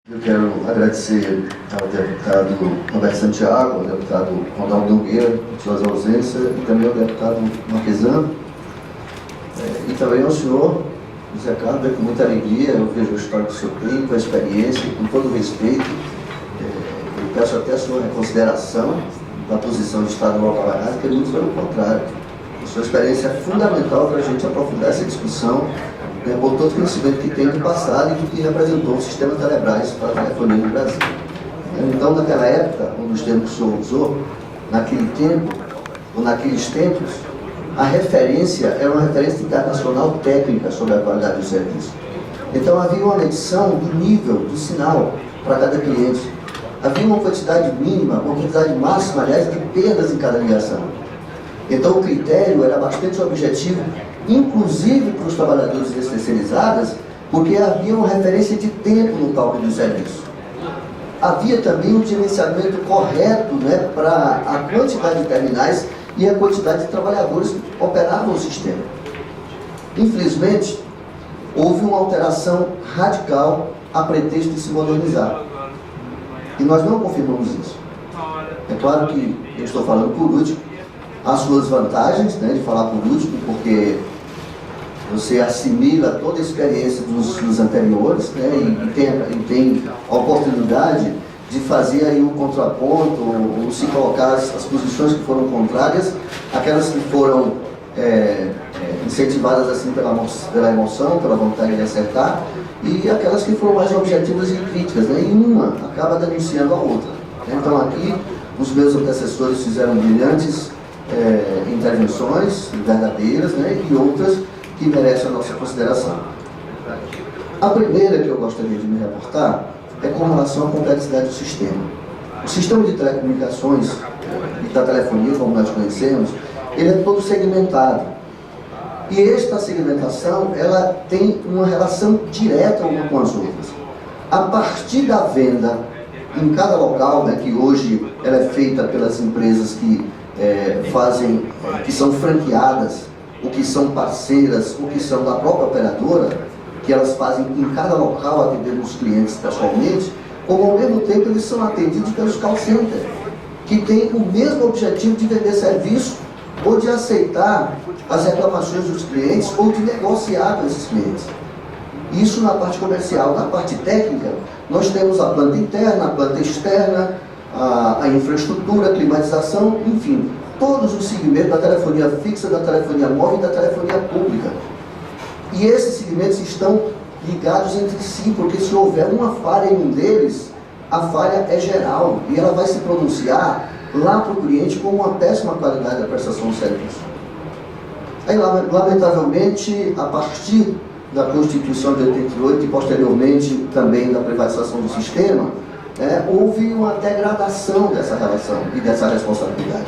Eu quero agradecer ao deputado Roberto Santiago, ao deputado Ronaldo Nogueira, por suas ausências, e também ao deputado Marquesano, e também ao senhor, José Carlos, com muita alegria. Eu vejo o histórico que o senhor tem, com a experiência, com todo o respeito. Eu peço até a sua reconsideração da posição de Estado local errado, que muito pelo contrário. A sua experiência é fundamental para a gente aprofundar essa discussão, por todo o conhecimento que tem do passado e do que representou o sistema Telebrás para a telefonia no Brasil. Então, naquela época, um dos termos que o senhor usou, naquele tempo, ou naqueles tempos, a referência era uma referência internacional técnica sobre a qualidade do serviço. Então, havia uma medição do nível do sinal para cada cliente. Havia uma quantidade mínima, uma quantidade máxima, aliás, de perdas em cada ligação. Então, o critério era bastante objetivo, inclusive para os trabalhadores especializados, porque havia uma referência de tempo no cálculo do serviço. Havia também um gerenciamento correto, para a quantidade de terminais e a quantidade de trabalhadores que operavam o sistema. Infelizmente, houve uma alteração radical a pretexto de se modernizar. E nós não confirmamos isso. É claro que eu estou falando por último, há suas vantagens, de falar por último, porque você assimila toda a experiência dos anteriores, e tem a oportunidade de fazer aí um contraponto, ou se colocar as posições que foram contrárias, aquelas que foram incentivadas assim pela emoção, pela vontade de acertar, e aquelas que foram mais objetivas e críticas, e uma acaba denunciando a outra. Então aqui, os meus antecessores fizeram brilhantes intervenções verdadeiras, e outras que merecem a nossa consideração. A primeira que eu gostaria de me reportar é com relação à complexidade do sistema. O sistema de telecomunicações e da telefonia, como nós conhecemos, ele é todo segmentado. E esta segmentação, ela tem uma relação direta uma com as outras. A partir da venda em cada local, que hoje ela é feita pelas empresas que que são franqueadas, ou que são parceiras, ou que são da própria operadora, que elas fazem em cada local, atendendo os clientes pessoalmente, como ao mesmo tempo eles são atendidos pelos call centers, que têm o mesmo objetivo de vender serviço, ou de aceitar as reclamações dos clientes, ou de negociar com esses clientes. Isso na parte comercial. Na parte técnica, nós temos a planta interna, a planta externa, a infraestrutura, a climatização, enfim, todos os segmentos da telefonia fixa, da telefonia móvel e da telefonia pública. E esses segmentos estão ligados entre si, porque se houver uma falha em um deles, a falha é geral e ela vai se pronunciar lá para o cliente como uma péssima qualidade da prestação de serviço. Aí, lamentavelmente, a partir da Constituição de 88 e posteriormente também da privatização do sistema, houve uma degradação dessa relação e dessa responsabilidade.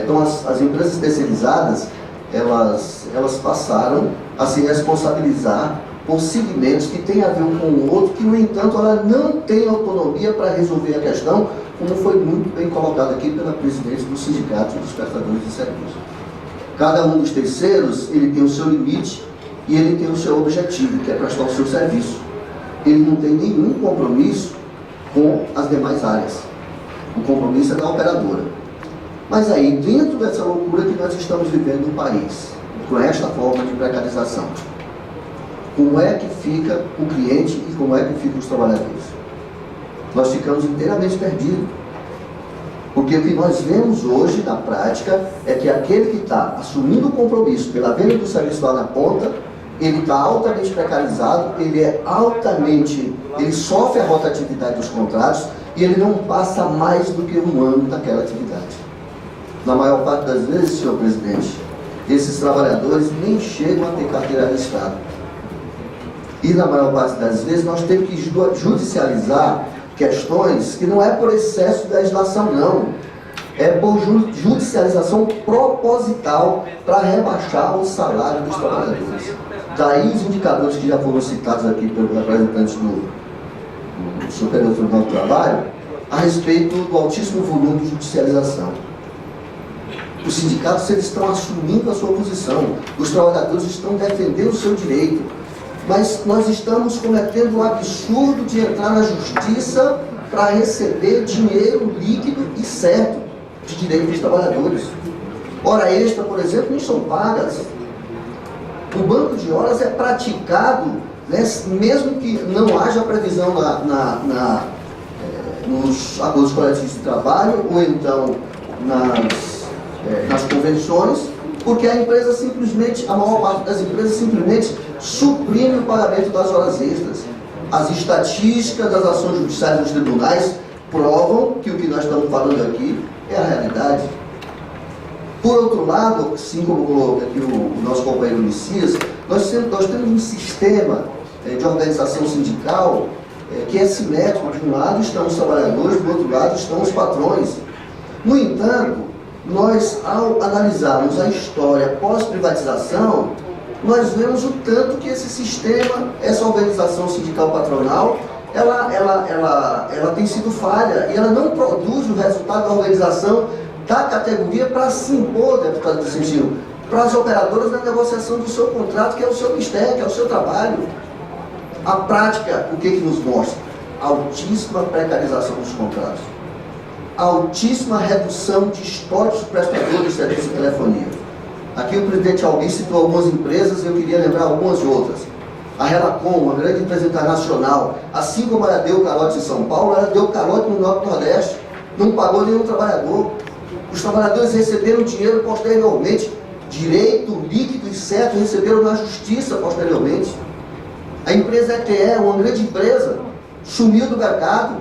Então, as empresas especializadas, elas passaram a se responsabilizar por segmentos que têm a ver um com o outro, que, no entanto, ela não tem autonomia para resolver a questão, como foi muito bem colocado aqui pela presidente do Sindicato dos Prestadores de Serviço. Cada um dos terceiros, ele tem o seu limite e ele tem o seu objetivo, que é prestar o seu serviço. Ele não tem nenhum compromisso com as demais áreas. O compromisso é da operadora. Mas aí, dentro dessa loucura que nós estamos vivendo no país, com esta forma de precarização, como é que fica o cliente e como é que ficam os trabalhadores? Nós ficamos inteiramente perdidos. Porque o que nós vemos hoje, na prática, é que aquele que está assumindo o compromisso pela venda do serviço lá na ponta, ele está altamente precarizado, ele sofre a rotatividade dos contratos e ele não passa mais do que um ano daquela atividade. Na maior parte das vezes, senhor presidente, esses trabalhadores nem chegam a ter carteira registrada. E na maior parte das vezes nós temos que judicializar questões que não é por excesso de legislação, não. É por judicialização proposital para rebaixar o salário dos trabalhadores. Daí os indicadores que já foram citados aqui pelos representantes do Superior Tribunal do Trabalho a respeito do altíssimo volume de judicialização. Os sindicatos, eles estão assumindo a sua posição, os trabalhadores estão defendendo o seu direito. Mas nós estamos cometendo o absurdo de entrar na justiça para receber dinheiro líquido e certo de direito dos trabalhadores. Hora extra, por exemplo, não são pagas. O banco de horas é praticado, né, mesmo que não haja previsão nos acordos coletivos de trabalho ou então nas convenções, porque a empresa simplesmente, a maior parte das empresas simplesmente suprime o pagamento das horas extras. As estatísticas das ações judiciais dos tribunais provam que o que nós estamos falando aqui é a realidade. Por outro lado, assim como colocou aqui o nosso companheiro Messias, nós temos um sistema de organização sindical que é simétrico. De um lado estão os trabalhadores, do outro lado estão os patrões. No entanto, nós, ao analisarmos a história pós-privatização, nós vemos o tanto que esse sistema, essa organização sindical patronal, ela tem sido falha e ela não produz o resultado da organização da categoria para se impor, deputado Vicentino, para as operadoras na negociação do seu contrato, que é o seu mistério, que é o seu trabalho. A prática, o que nos mostra? Altíssima precarização dos contratos, altíssima redução de estoques prestadores de serviço de telefonia. Aqui o presidente Albin citou algumas empresas, eu queria lembrar algumas outras. A Relacom, uma grande empresa internacional, assim como ela deu calote em São Paulo, ela deu calote no Norte e Nordeste, não pagou nenhum trabalhador. Os trabalhadores receberam dinheiro posteriormente, direito líquido e certo, receberam na justiça posteriormente. A empresa ETE, uma grande empresa, sumiu do mercado.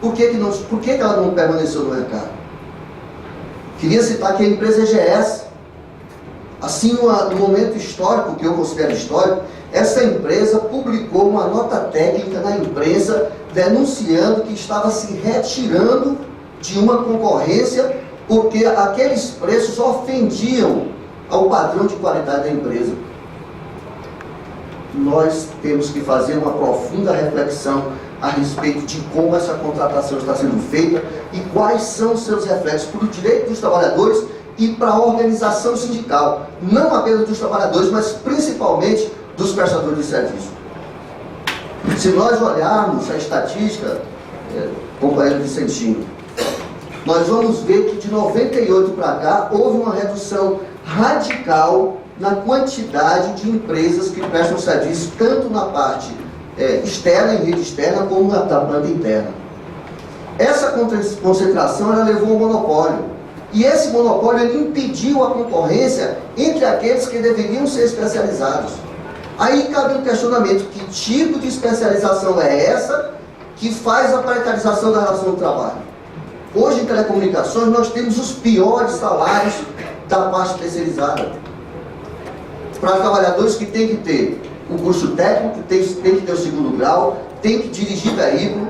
Por que ela não permaneceu no mercado? Queria citar aqui a empresa EGS. Assim, no momento histórico, que eu considero histórico, essa empresa publicou uma nota técnica na imprensa denunciando que estava se retirando de uma concorrência porque aqueles preços ofendiam ao padrão de qualidade da empresa. Nós temos que fazer uma profunda reflexão a respeito de como essa contratação está sendo feita e quais são os seus reflexos para o direito dos trabalhadores e para a organização sindical, não apenas dos trabalhadores, mas principalmente dos prestadores de serviço. Se nós olharmos a estatística, companheiro Vicentino, nós vamos ver que de 98 para cá houve uma redução radical na quantidade de empresas que prestam serviço, tanto na parte externa, em rede externa, como na planta interna. Essa concentração ela levou ao monopólio. E esse monopólio ele impediu a concorrência entre aqueles que deveriam ser especializados. Aí cabe um questionamento: que tipo de especialização é essa que faz a precarização da relação do trabalho? Hoje em telecomunicações nós temos os piores salários da parte terceirizada. Para trabalhadores que têm que ter um curso técnico, tem que ter o segundo grau, tem que dirigir veículo,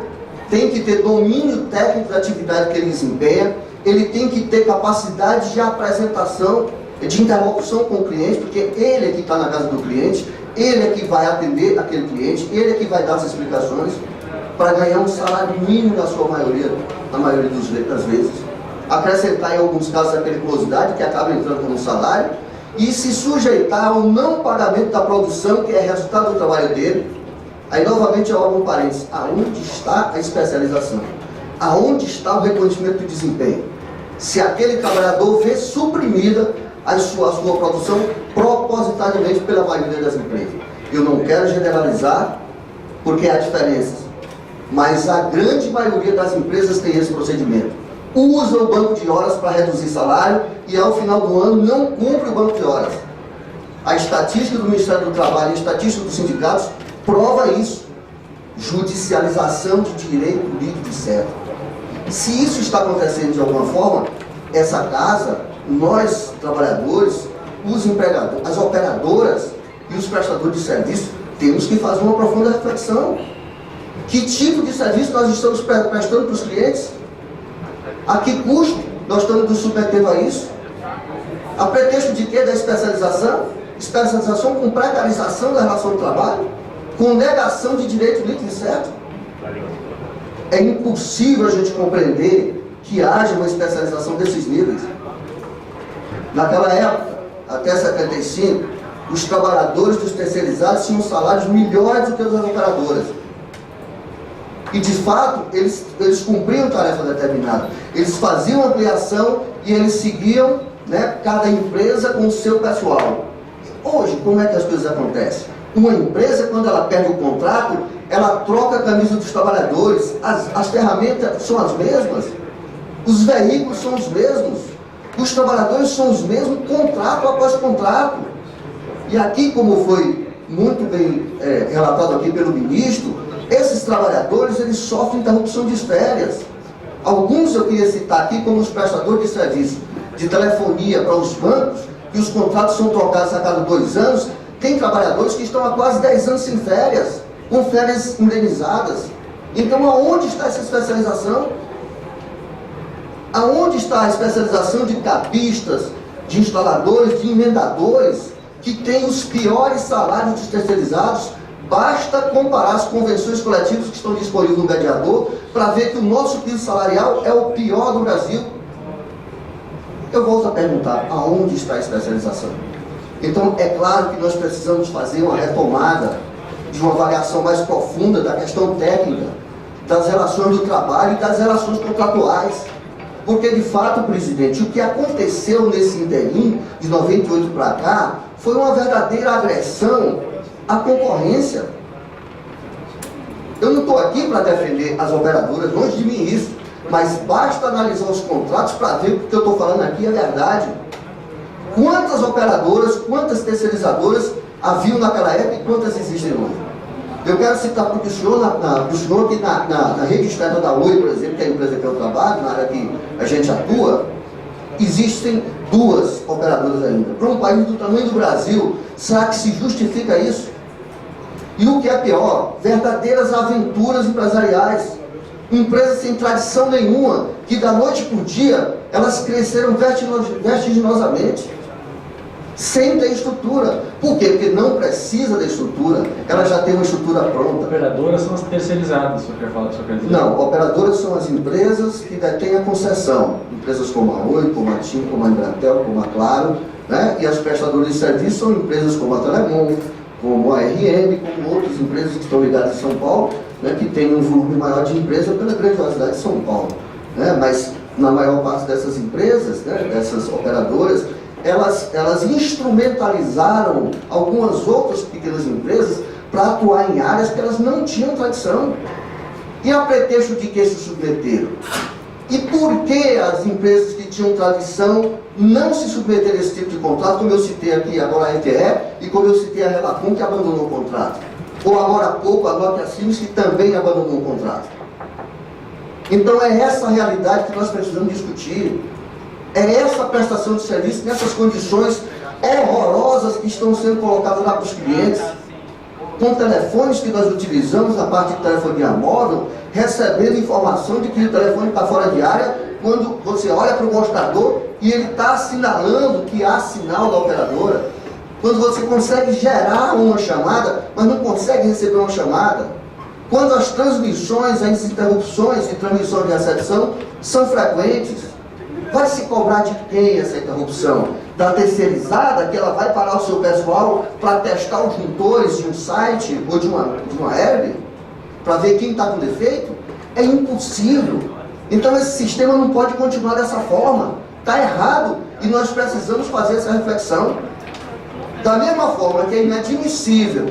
tem que ter domínio técnico da atividade que ele desempenha, ele tem que ter capacidade de apresentação, de interlocução com o cliente, porque ele é que está na casa do cliente, ele é que vai atender aquele cliente, ele é que vai dar as explicações, para ganhar um salário mínimo na sua maioria, na maioria das vezes. Acrescentar em alguns casos a periculosidade, que acaba entrando como salário, e se sujeitar ao não pagamento da produção, que é resultado do trabalho dele. Aí novamente eu abro um parênteses: aonde está a especialização? Aonde está o reconhecimento do desempenho? Se aquele trabalhador vê suprimida a sua produção propositadamente pela maioria das empresas. Eu não quero generalizar, porque há diferenças, mas a grande maioria das empresas tem esse procedimento. Usa o banco de horas para reduzir salário e ao final do ano não cumpre o banco de horas. A estatística do Ministério do Trabalho e a estatística dos sindicatos prova isso. Judicialização de direito líquido e certo. Se isso está acontecendo de alguma forma, essa casa, nós trabalhadores, os empregadores, as operadoras e os prestadores de serviço, temos que fazer uma profunda reflexão. Que tipo de serviço nós estamos prestando para os clientes? A que custo nós estamos nos submetendo a isso? A pretexto de quê? Da especialização? Especialização com precarização da relação do trabalho? Com negação de direito líquido e certo? É impossível a gente compreender que haja uma especialização desses níveis. Naquela época, até 75, os trabalhadores dos terceirizados tinham salários melhores do que os das operadoras. E, de fato, eles cumpriam tarefa determinada. Eles faziam ampliação e eles seguiam, né, cada empresa com o seu pessoal. Hoje, como é que as coisas acontecem? Uma empresa, quando ela perde o contrato, ela troca a camisa dos trabalhadores. As ferramentas são as mesmas. Os veículos são os mesmos. Os trabalhadores são os mesmos, contrato após contrato. E aqui, como foi muito bem relatado aqui pelo ministro, esses trabalhadores, eles sofrem interrupção de férias. Alguns eu queria citar aqui como os prestadores de serviço de telefonia para os bancos, que os contratos são trocados a cada 2 anos. Tem trabalhadores que estão há quase 10 anos sem férias, com férias indenizadas. Então, aonde está essa especialização? Aonde está a especialização de capistas, de instaladores, de emendadores, que têm os piores salários dos terceirizados? Basta comparar as convenções coletivas que estão disponíveis no mediador para ver que o nosso piso salarial é o pior do Brasil. Eu volto a perguntar, aonde está a especialização? Então, é claro que nós precisamos fazer uma retomada de uma avaliação mais profunda da questão técnica, das relações do trabalho e das relações contratuais. Porque, de fato, presidente, o que aconteceu nesse interim, de 98 para cá, foi uma verdadeira agressão à concorrência. Eu não estou aqui para defender as operadoras, longe de mim isso, mas basta analisar os contratos para ver que o que eu estou falando aqui é verdade. Quantas operadoras, quantas terceirizadoras haviam naquela época e quantas existem hoje? Eu quero citar para o senhor que na rede externa da Oi, por exemplo, que é a empresa que eu trabalho, na área que a gente atua, existem 2 operadoras ainda. Para um país do tamanho do Brasil, será que se justifica isso? E o que é pior, verdadeiras aventuras empresariais. Empresas sem tradição nenhuma, que da noite para o dia, elas cresceram vertiginosamente, sem ter estrutura. Por quê? Porque não precisa da estrutura, ela já tem uma estrutura pronta. Operadoras são as terceirizadas, o senhor quer falar, o senhor quer dizer? Não, operadoras são as empresas que detêm a concessão. Empresas como a Oi, como a TIM, como a Embratel, como a Claro, né? E as prestadoras de serviço são empresas como a Telemon, como a RM, como outras empresas que estão ligadas em São Paulo, né? Que tem um volume maior de empresa pela grandiosidade de São Paulo. Né? Mas na maior parte dessas empresas, né, dessas operadoras, elas instrumentalizaram algumas outras pequenas empresas para atuar em áreas que elas não tinham tradição. E a pretexto de que se submeteram? E por que as empresas que tinham tradição não se submeteram a esse tipo de contrato, como eu citei aqui agora a ETE e como eu citei a Relacom, que abandonou o contrato? Ou agora há pouco a Nokia Siemens, que também abandonou o contrato? Então é essa realidade que nós precisamos discutir. É essa prestação de serviço nessas condições horrorosas que estão sendo colocadas lá para os clientes, com telefones que nós utilizamos na parte de telefonia móvel, recebendo informação de que o telefone está fora de área, quando você olha para o mostrador e ele está assinalando que há sinal da operadora. Quando você consegue gerar uma chamada, mas não consegue receber uma chamada. Quando as transmissões, as interrupções de transmissão de recepção são frequentes. Vai se cobrar de quem essa interrupção? Da terceirizada, que ela vai parar o seu pessoal para testar os juntores de um site ou de uma herb, para ver quem está com defeito? É impossível. Então esse sistema não pode continuar dessa forma. Está errado e nós precisamos fazer essa reflexão. Da mesma forma que é inadmissível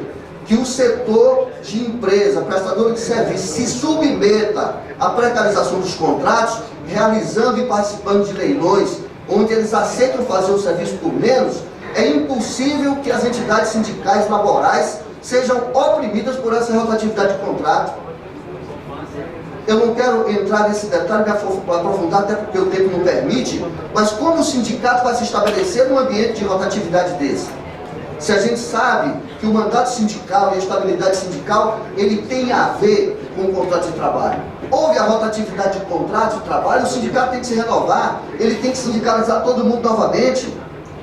que o setor de empresa, prestador de serviço, se submeta à precarização dos contratos, realizando e participando de leilões, onde eles aceitam fazer o serviço por menos, é impossível que as entidades sindicais laborais sejam oprimidas por essa rotatividade de contrato. Eu não quero entrar nesse detalhe, me aprofundar, até porque o tempo não permite, mas como o sindicato vai se estabelecer num ambiente de rotatividade desse? Se a gente sabe que o mandato sindical e a estabilidade sindical, ele tem a ver com o contrato de trabalho. Houve a rotatividade de contrato de trabalho, o sindicato tem que se renovar, ele tem que sindicalizar todo mundo novamente.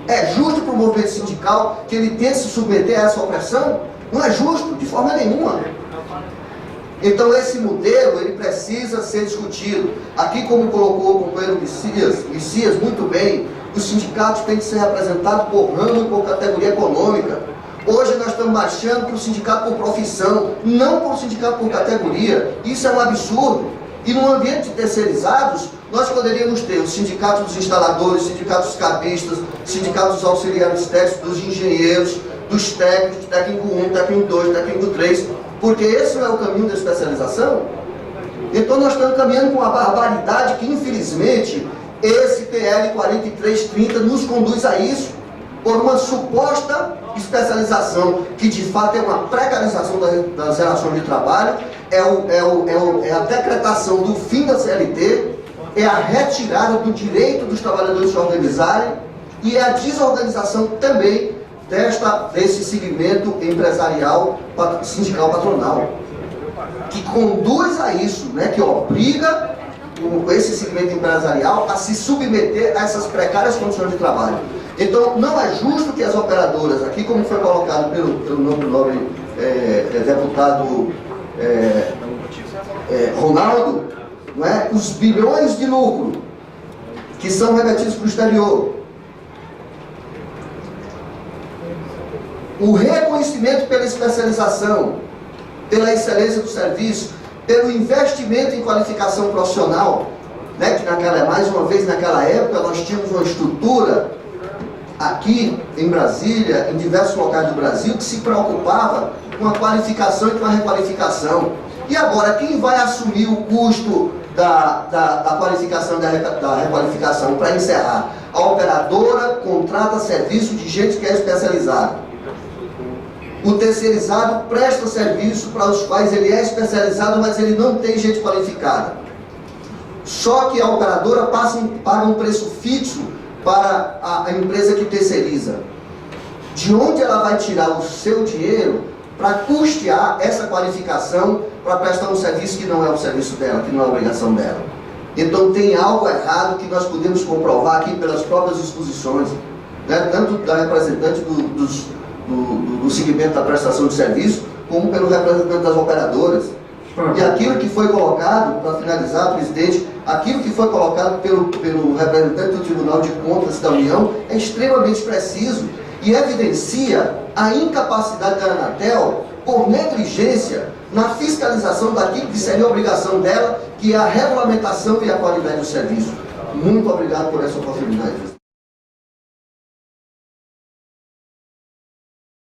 É justo para o movimento sindical que ele tenha que se submeter a essa opressão? Não é justo, de forma nenhuma. Então esse modelo, ele precisa ser discutido. Aqui, como colocou o companheiro Messias muito bem, Os sindicatos têm que ser representados por ramo e por categoria econômica. Hoje nós estamos marchando para o sindicato por profissão, não para o sindicato por categoria. Isso é um absurdo. E no ambiente de terceirizados, nós poderíamos ter os sindicatos dos instaladores, sindicatos dos cabistas, sindicatos dos auxiliares técnicos, dos engenheiros, dos técnicos, técnico 1, técnico 2, técnico 3, porque esse não é o caminho da especialização. Então nós estamos caminhando com uma barbaridade que, infelizmente, esse PL 4330 nos conduz a isso, por uma suposta especialização, que de fato é uma precarização das relações de trabalho, é a decretação do fim da CLT, é a retirada do direito dos trabalhadores se organizarem e é a desorganização também desse segmento empresarial, sindical patronal, que conduz a isso, né, que obriga esse segmento empresarial a se submeter a essas precárias condições de trabalho. Então, não é justo que as operadoras, aqui como foi colocado pelo nobre deputado Ronaldo, não é? Os bilhões de lucro que são remetidos para o exterior, o reconhecimento pela especialização, pela excelência do serviço, pelo investimento em qualificação profissional, né, que mais uma vez naquela época nós tínhamos uma estrutura aqui em Brasília, em diversos locais do Brasil, que se preocupava com a qualificação e com a requalificação. E agora, quem vai assumir o custo da qualificação e da requalificação? Para encerrar, a operadora contrata serviço de gente que é especializada. O terceirizado presta serviço para os quais ele é especializado, mas ele não tem gente qualificada. Só que a operadora paga um preço fixo para a empresa que terceiriza. De onde ela vai tirar o seu dinheiro para custear essa qualificação para prestar um serviço que não é o serviço dela, que não é a obrigação dela? Então tem algo errado que nós podemos comprovar aqui pelas próprias exposições, né, tanto da representante do segmento da prestação de serviço, como pelo representante das operadoras. E aquilo que foi colocado, para finalizar, presidente, aquilo que foi colocado pelo representante do Tribunal de Contas da União é extremamente preciso e evidencia a incapacidade da Anatel por negligência na fiscalização daquilo que seria a obrigação dela, que é a regulamentação e a qualidade do serviço. Muito obrigado por essa oportunidade.